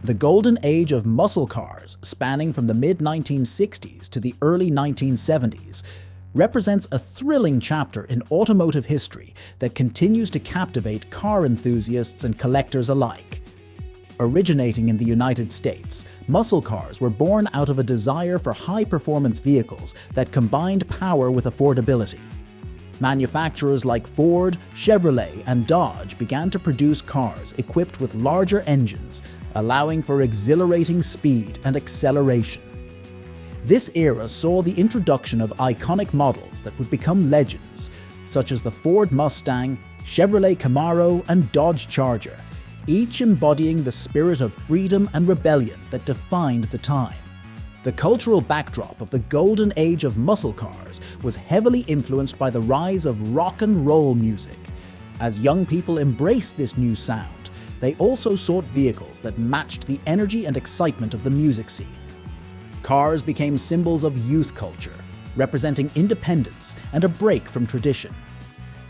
The golden age of muscle cars, spanning from the mid-1960s to the early 1970s, represents a thrilling chapter in automotive history that continues to captivate car enthusiasts and collectors alike. Originating in the United States, muscle cars were born out of a desire for high-performance vehicles that combined power with affordability. Manufacturers like Ford, Chevrolet, and Dodge began to produce cars equipped with larger engines, allowing for exhilarating speed and acceleration. This era saw the introduction of iconic models that would become legends, such as the Ford Mustang, Chevrolet Camaro, and Dodge Charger, each embodying the spirit of freedom and rebellion that defined the time. The cultural backdrop of the golden age of muscle cars was heavily influenced by the rise of rock and roll music. As young people embraced this new sound, they also sought vehicles that matched the energy and excitement of the music scene. Cars became symbols of youth culture, representing independence and a break from tradition.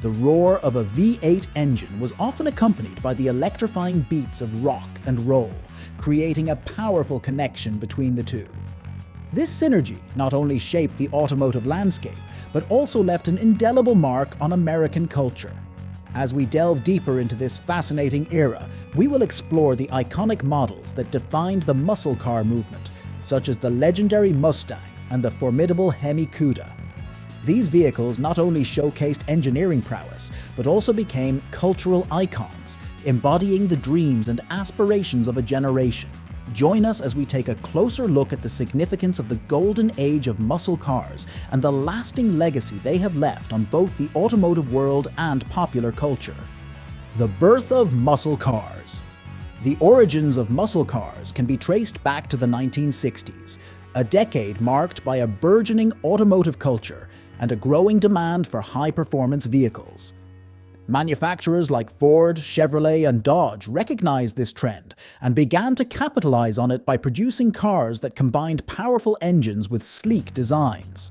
The roar of a V8 engine was often accompanied by the electrifying beats of rock and roll, creating a powerful connection between the two. This synergy not only shaped the automotive landscape, but also left an indelible mark on American culture. As we delve deeper into this fascinating era, we will explore the iconic models that defined the muscle car movement, such as the legendary Mustang and the formidable Hemi Cuda. These vehicles not only showcased engineering prowess, but also became cultural icons, embodying the dreams and aspirations of a generation. Join us as we take a closer look at the significance of the golden age of muscle cars and the lasting legacy they have left on both the automotive world and popular culture. The birth of muscle cars. The origins of muscle cars can be traced back to the 1960s, a decade marked by a burgeoning automotive culture and a growing demand for high-performance vehicles. Manufacturers like Ford, Chevrolet, and Dodge recognized this trend and began to capitalize on it by producing cars that combined powerful engines with sleek designs.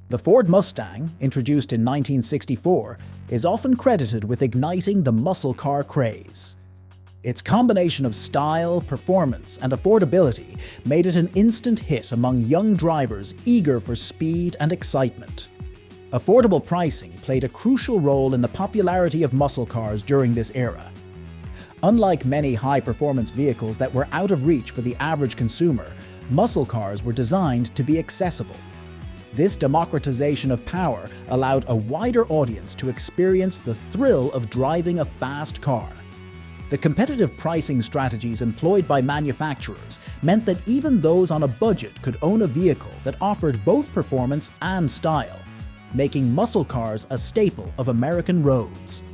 The Ford Mustang, introduced in 1964, is often credited with igniting the muscle car craze. Its combination of style, performance, and affordability made it an instant hit among young drivers eager for speed and excitement. Affordable pricing played a crucial role in the popularity of muscle cars during this era. Unlike many high-performance vehicles that were out of reach for the average consumer, muscle cars were designed to be accessible. This democratization of power allowed a wider audience to experience the thrill of driving a fast car. The competitive pricing strategies employed by manufacturers meant that even those on a budget could own a vehicle that offered both performance and style, making muscle cars a staple of American roads.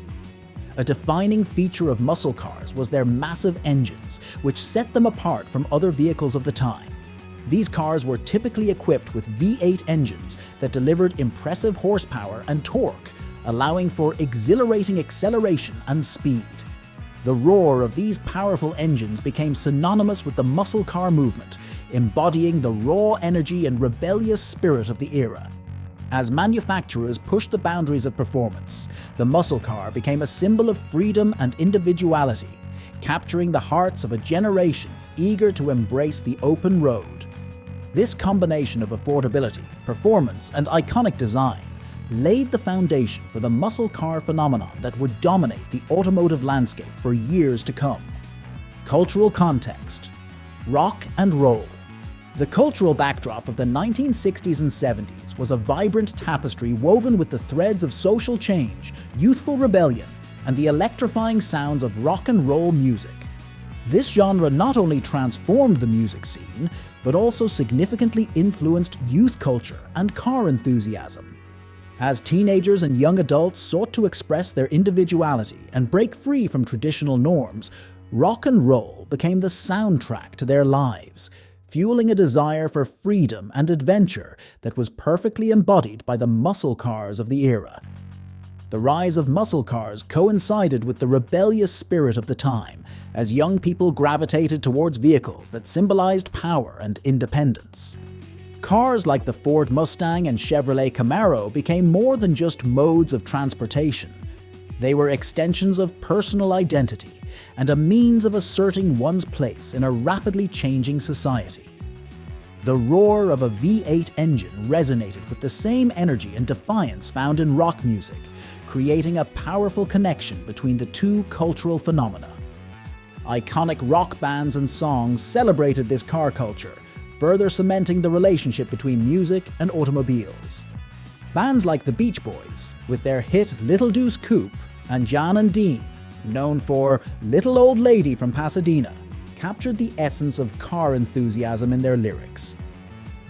A defining feature of muscle cars was their massive engines, which set them apart from other vehicles of the time. These cars were typically equipped with V8 engines that delivered impressive horsepower and torque, allowing for exhilarating acceleration and speed. The roar of these powerful engines became synonymous with the muscle car movement, embodying the raw energy and rebellious spirit of the era. As manufacturers pushed the boundaries of performance, the muscle car became a symbol of freedom and individuality, capturing the hearts of a generation eager to embrace the open road. This combination of affordability, performance, and iconic design laid the foundation for the muscle car phenomenon that would dominate the automotive landscape for years to come. Cultural context. Rock and roll. The cultural backdrop of the 1960s and 70s was a vibrant tapestry woven with the threads of social change, youthful rebellion, and the electrifying sounds of rock and roll music. This genre not only transformed the music scene, but also significantly influenced youth culture and car enthusiasm. As teenagers and young adults sought to express their individuality and break free from traditional norms, rock and roll became the soundtrack to their lives, fueling a desire for freedom and adventure that was perfectly embodied by the muscle cars of the era. The rise of muscle cars coincided with the rebellious spirit of the time, as young people gravitated towards vehicles that symbolized power and independence. Cars like the Ford Mustang and Chevrolet Camaro became more than just modes of transportation. They were extensions of personal identity and a means of asserting one's place in a rapidly changing society. The roar of a V8 engine resonated with the same energy and defiance found in rock music, creating a powerful connection between the two cultural phenomena. Iconic rock bands and songs celebrated this car culture, further cementing the relationship between music and automobiles. Bands like the Beach Boys, with their hit Little Deuce Coupe, and Jan and Dean, known for Little Old Lady from Pasadena, captured the essence of car enthusiasm in their lyrics.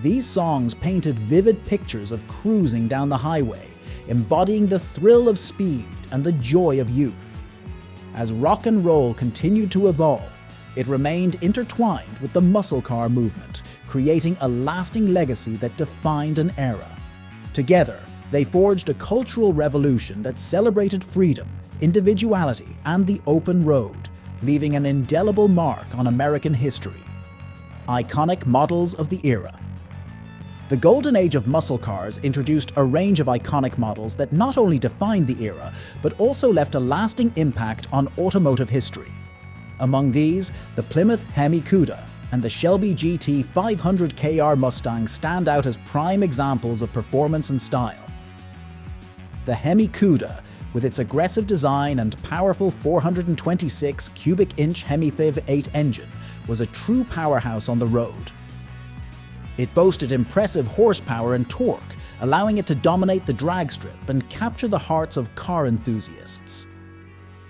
These songs painted vivid pictures of cruising down the highway, embodying the thrill of speed and the joy of youth. As rock and roll continued to evolve, it remained intertwined with the muscle car movement, creating a lasting legacy that defined an era. Together, they forged a cultural revolution that celebrated freedom, individuality, and the open road, leaving an indelible mark on American history. Iconic models of the era. The golden age of muscle cars introduced a range of iconic models that not only defined the era, but also left a lasting impact on automotive history. Among these, the Plymouth Hemi Cuda and the Shelby GT 500 KR Mustang stand out as prime examples of performance and style. The Hemi Cuda, with its aggressive design and powerful 426 cubic inch Hemi-Fiv 8 engine, was a true powerhouse on the road. It boasted impressive horsepower and torque, allowing it to dominate the drag strip and capture the hearts of car enthusiasts.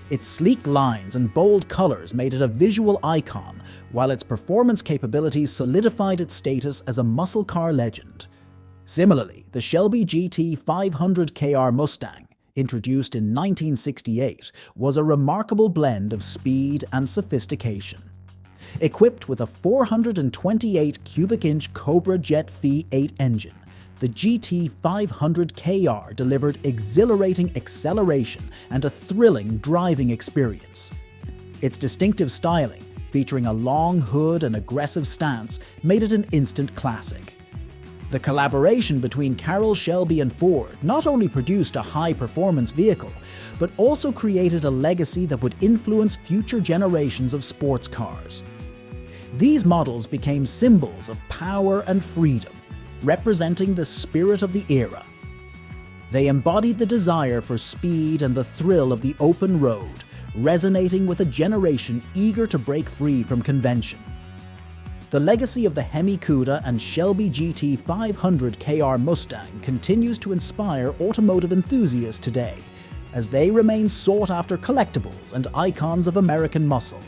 Its sleek lines and bold colors made it a visual icon, while its performance capabilities solidified its status as a muscle car legend. Similarly, the Shelby GT 500 KR Mustang, introduced in 1968, was a remarkable blend of speed and sophistication. Equipped with a 428 cubic inch Cobra Jet V8 engine, the GT 500 KR delivered exhilarating acceleration and a thrilling driving experience. Its distinctive styling, featuring a long hood and aggressive stance, made it an instant classic. The collaboration between Carroll Shelby and Ford not only produced a high-performance vehicle, but also created a legacy that would influence future generations of sports cars. These models became symbols of power and freedom, representing the spirit of the era. They embodied the desire for speed and the thrill of the open road, resonating with a generation eager to break free from convention. The legacy of the Hemi Cuda and Shelby GT 500 KR Mustang continues to inspire automotive enthusiasts today, as they remain sought-after collectibles and icons of American muscle.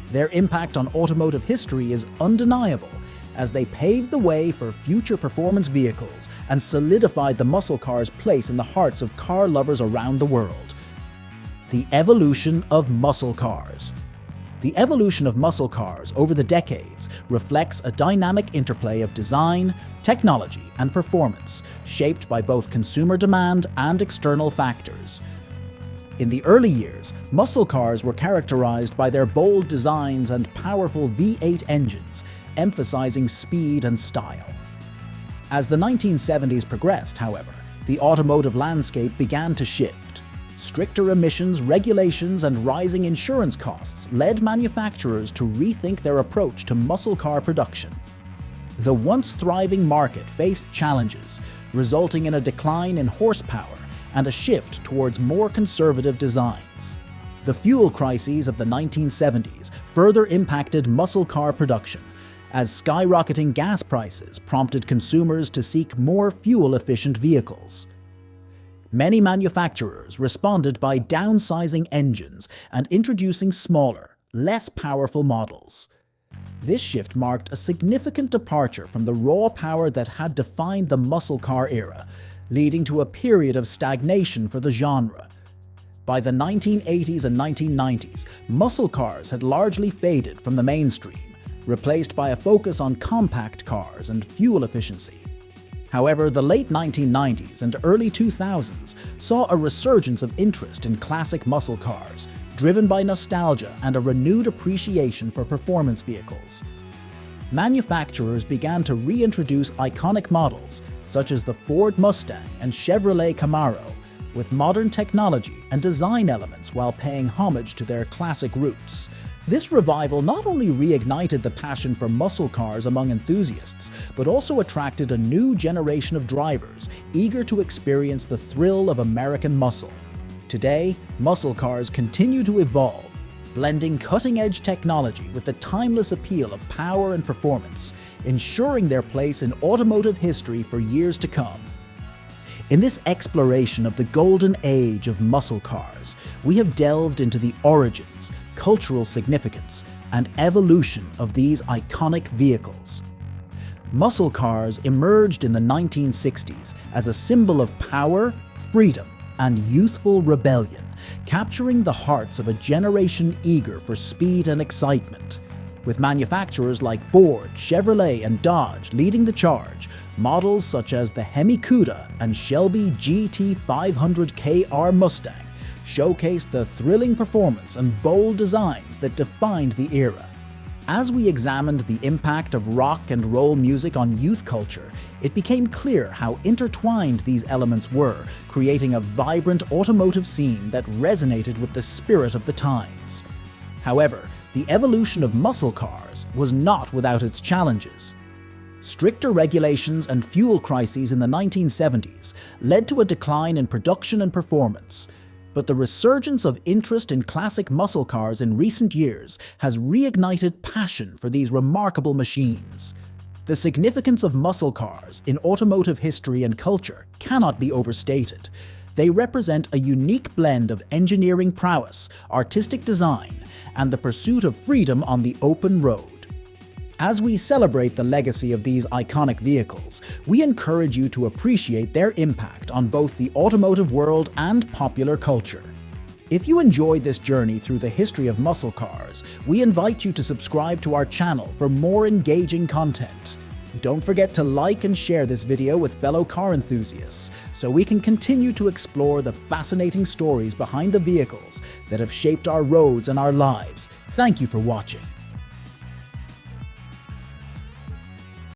Their impact on automotive history is undeniable, as they paved the way for future performance vehicles and solidified the muscle car's place in the hearts of car lovers around the world. The evolution of muscle cars. The evolution of muscle cars over the decades reflects a dynamic interplay of design, technology, and performance, shaped by both consumer demand and external factors. In the early years, muscle cars were characterized by their bold designs and powerful V8 engines, emphasizing speed and style. As the 1970s progressed, however, the automotive landscape began to shift. Stricter emissions regulations and rising insurance costs led manufacturers to rethink their approach to muscle car production. The once thriving market faced challenges, resulting in a decline in horsepower and a shift towards more conservative designs. The fuel crises of the 1970s further impacted muscle car production, as skyrocketing gas prices prompted consumers to seek more fuel-efficient vehicles. Many manufacturers responded by downsizing engines and introducing smaller, less powerful models. This shift marked a significant departure from the raw power that had defined the muscle car era, leading to a period of stagnation for the genre. By the 1980s and 1990s, muscle cars had largely faded from the mainstream, replaced by a focus on compact cars and fuel efficiency. However, the late 1990s and early 2000s saw a resurgence of interest in classic muscle cars, driven by nostalgia and a renewed appreciation for performance vehicles. Manufacturers began to reintroduce iconic models, such as the Ford Mustang and Chevrolet Camaro, with modern technology and design elements while paying homage to their classic roots. This revival not only reignited the passion for muscle cars among enthusiasts, but also attracted a new generation of drivers eager to experience the thrill of American muscle. Today, muscle cars continue to evolve, blending cutting-edge technology with the timeless appeal of power and performance, ensuring their place in automotive history for years to come. In this exploration of the golden age of muscle cars, we have delved into the origins, cultural significance, and evolution of these iconic vehicles. Muscle cars emerged in the 1960s as a symbol of power, freedom, and youthful rebellion, capturing the hearts of a generation eager for speed and excitement. With manufacturers like Ford, Chevrolet, and Dodge leading the charge, models such as the Hemi Cuda and Shelby GT500KR Mustang showcased the thrilling performance and bold designs that defined the era. As we examined the impact of rock and roll music on youth culture, it became clear how intertwined these elements were, creating a vibrant automotive scene that resonated with the spirit of the times. However, the evolution of muscle cars was not without its challenges. Stricter regulations and fuel crises in the 1970s led to a decline in production and performance. But the resurgence of interest in classic muscle cars in recent years has reignited passion for these remarkable machines. The significance of muscle cars in automotive history and culture cannot be overstated. They represent a unique blend of engineering prowess, artistic design, and the pursuit of freedom on the open road. As we celebrate the legacy of these iconic vehicles, we encourage you to appreciate their impact on both the automotive world and popular culture. If you enjoyed this journey through the history of muscle cars, we invite you to subscribe to our channel for more engaging content. Don't forget to like and share this video with fellow car enthusiasts so we can continue to explore the fascinating stories behind the vehicles that have shaped our roads and our lives. Thank you for watching.